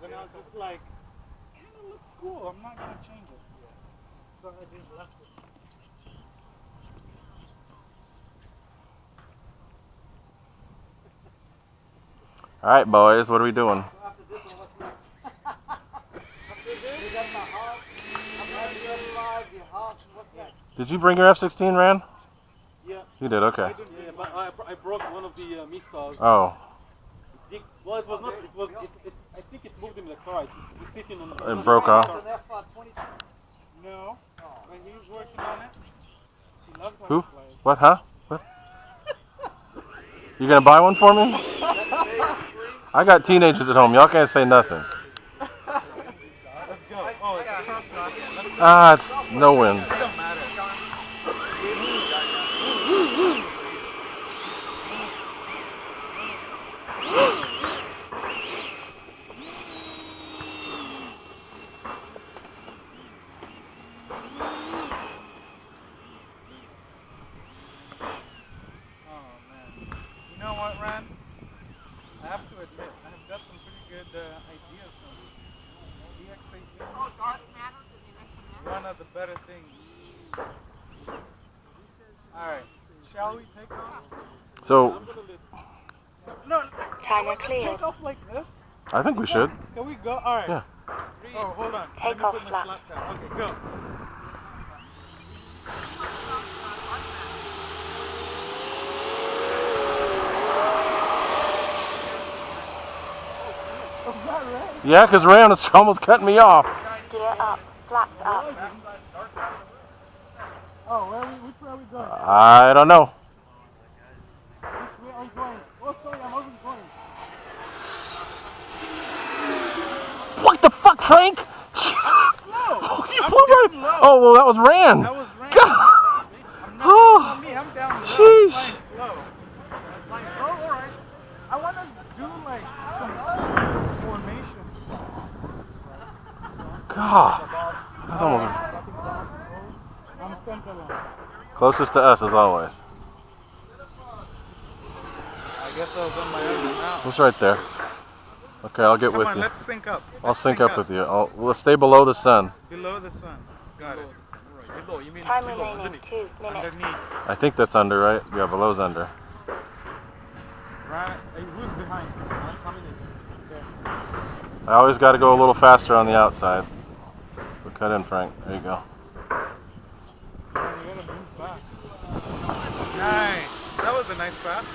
And I was just like, kind of looks cool. I'm not going to change it. So I just left it. All right, boys, what are we doing? So after this one, what's next? After this, we got my Hawk. I'm having the F5, the Hawk. What's next? Did you bring your F-16, Ran? Yeah. You did, okay. Yeah, but I broke one of the missiles. Oh. Well, it was not. It was. I think it moved in the car. It was sitting on the. It broke off. No, but he's working on it. He loves how Who? he plays. What, huh? What? You gonna buy one for me? I got teenagers at home. Y'all can't say nothing. Let's go. Oh, it's Ah, it's no win. it don't matter. You know what, Ran? I have to admit, I have got some pretty good ideas from the EX18. One of the better things. Alright, shall we take off? So, No, Timer just cleared. take off like this. I think we should. Can we go? Alright. Yeah. Oh, hold on. Take Let me off put my flaps. flaps down. Okay, go. Yeah, because Ran is almost cutting me off. Gear up. Flaps up. Oh, which way are we going? I don't know. Which way are we going? Oh, sorry, I'm over going. What the fuck, Frank? Jesus. Slow. You flew right. Oh, well, that was Ran. That was Ran. God. I'm Oh. not me. I'm down the road. Sheesh. Flying slow. Flying slow? Alright. I want to do like some formation stuff. God. That's almost I'm center line. closest to us as always. I guess I was on my own now. Who's right there? Okay, I'll get Come with on, you. let's sync up. I'll sync up with you. We'll stay below the sun. Below the sun. Got it. Below, you mean Time below, remaining isn't it? 2 minutes. Underneath. I think that's under, right? Yeah, below's under. Right. Hey, who's behind? I'm coming in. Okay. I always got to go a little faster on the outside. So cut in, Frank. There you go. You gotta move back. Nice. That was a nice pass.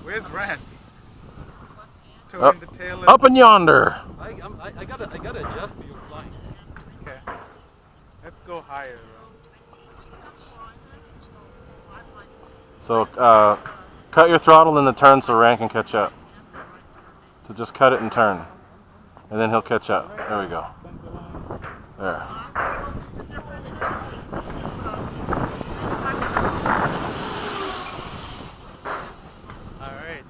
Where's Ran? Towing the tail of... Up and yonder. I gotta adjust to your flying. Okay. Let's go higher. So cut your throttle in the turn so Ran can catch up. So just cut it and turn. And then he'll catch up. There we go. There. Alright.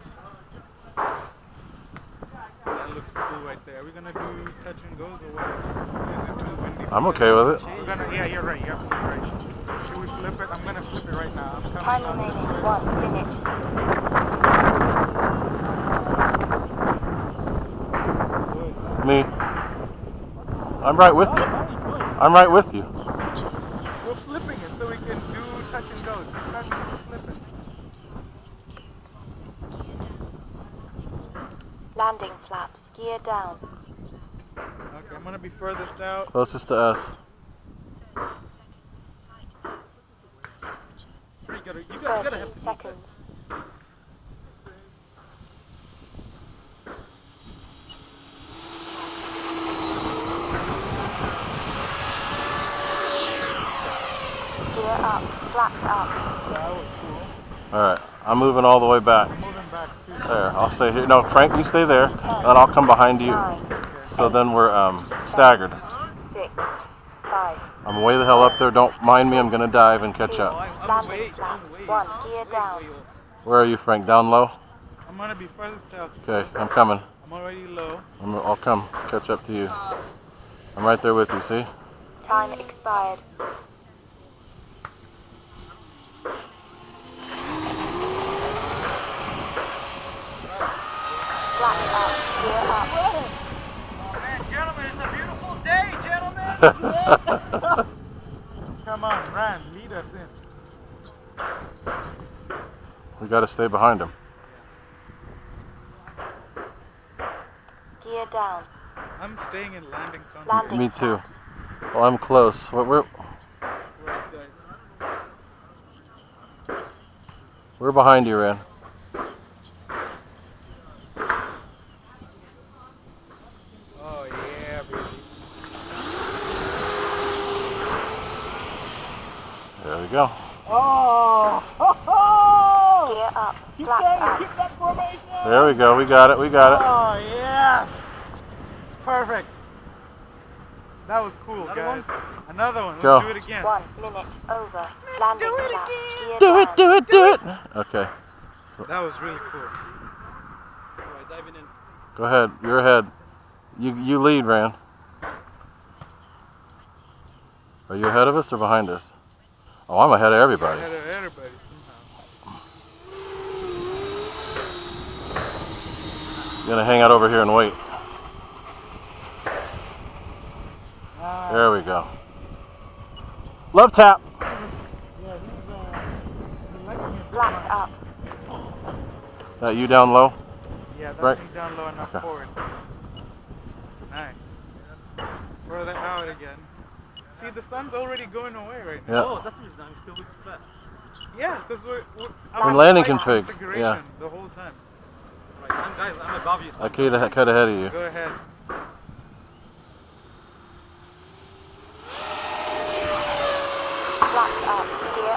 That looks cool right there. Are we gonna do touch and goes or what? Is it too windy? I'm okay with it. We're gonna, yeah, you're right. You're absolutely right. Should we flip it? I'm gonna flip it right now. I'm coming Time down remaining this way. 1 minute. Me. I'm right with you. I'm right with you. We're flipping it so we can do touch and go. Just send me to flip it. Landing flaps. Gear down. Okay, I'm gonna be furthest out. Closest to us. You gotta 30 have to seconds. Gear up. Flaps up. That was cool. All right. I'm moving all the way back. I'm moving back too. There. I'll stay here. No, Frank, you stay there, and I'll come behind you. 9, So then we're staggered. 6, 5. I'm way the hell up there. Don't mind me. I'm gonna dive and catch up. Landing flaps. 1. Gear down. Where are you, Frank? Down low? I'm gonna be furthest out. Okay, I'm coming. I'm already low. I'll come catch up to you. I'm right there with you. See? Time expired. Come on, Ran, lead us in. We got to stay behind him. Gear down. I'm staying in landing control. Landing Me too. flaps. Well, I'm close. Right, guys. We're behind you, Ran. Oh yeah, baby. There we go. Oh! Gear up. Keep Flaps that, up. keep that formation! There we go. We got it. We got it. Oh yes! Perfect. That was cool, Another guys. Another one. Let's Go. do it again. 1 minute over. Landing flaps. Gear Do it, down. do it, do it. Okay. That was really cool. Alright, diving in. Go ahead. You're ahead. You lead, Ran. Are you ahead of us or behind us? Oh, I'm ahead of everybody. Ahead of everybody somehow. I'm gonna hang out over here and wait. There we go. Love tap. Yeah, he likes me. Flaps up. That you down low? Yeah, that's Right. me down low enough Okay. forward. Nice. Further out again. See, the sun's already going away right now. Yeah. Oh, that's the reason I'm still with the flaps. Yeah, because we're In landing flight config, configuration yeah. the whole time. Right, I'm above you. I cut ahead of you. Go ahead. Flaps up. Gear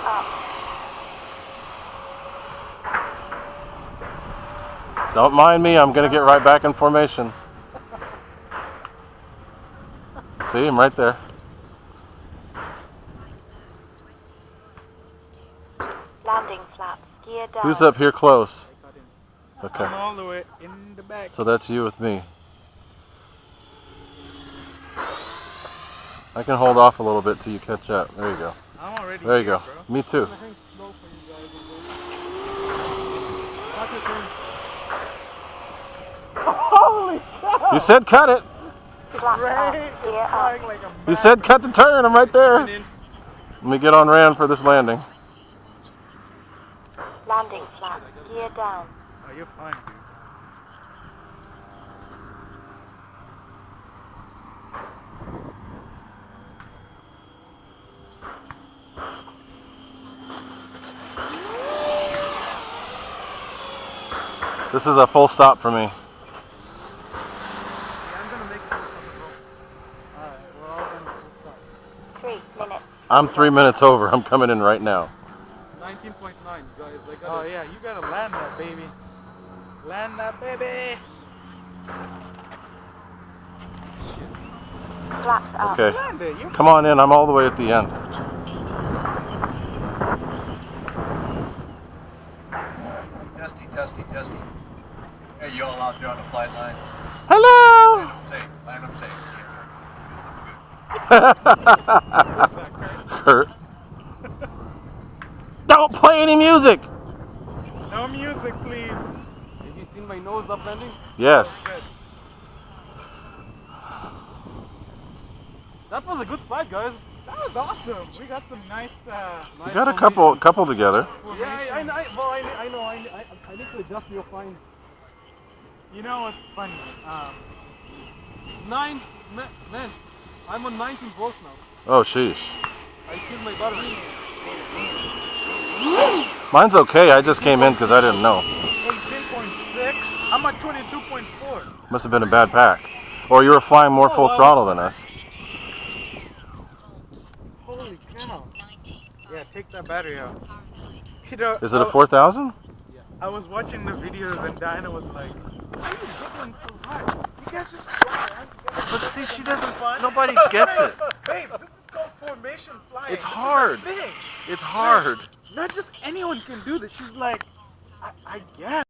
up. Don't mind me. I'm gonna get right back in formation. See him right there. Landing flaps. Gear down. Who's up here close? Okay. I'm all the way in the back. So that's you with me. I can hold off a little bit till you catch up. There you go. I'm already There you here, go. bro. Me too. I'm gonna hang slow for you guys as well. Not your turn. Holy cow! You said cut it. Flaps up. Right? Gear up. Flying like a You mad- said cut the turn. I'm right there. Diving in. Let me get on Ran for this landing. Landing flaps. Gear down. Oh, you're fine, dude. This is a full stop for me. Yeah, I'm gonna make it on the rope. Alright, we're all gonna full stop. 3 minutes. I'm 3 minutes over. I'm coming in right now. 19.9, guys. I got Oh it. yeah, you gotta land that baby. Land that baby. Flaps up. Okay. Land it. You're Come on in. I'm all the way at the end. Testing, testing, testing. Hey, you all out there on the flight line? Hello. Land them safe. Kurt. Don't play any music. no music, please. Have you seen my nose up landing? Yes. Good. That was a good flight, guys. That was awesome. We got some nice We got a couple together. formation. Yeah, I know. I need to adjust your fine. You know what's funny? Man, I'm on 19 volts now. Oh, sheesh. I killed my battery. Mine's okay. I just came in because I didn't know. 18.6. I'm at 22.4. Must have been a bad pack. Or you were flying more full throttle than us. Holy cow. Yeah, take that battery out. You know, Is it a 4000? I was watching the videos and Dinah was like, why are you giggling so hard? You guys just fly. But see, she doesn't. Nobody gets it. Babe, this is called formation flying. It's This is a hard. thing. It's hard. Not just anyone can do this. She's like, I guess.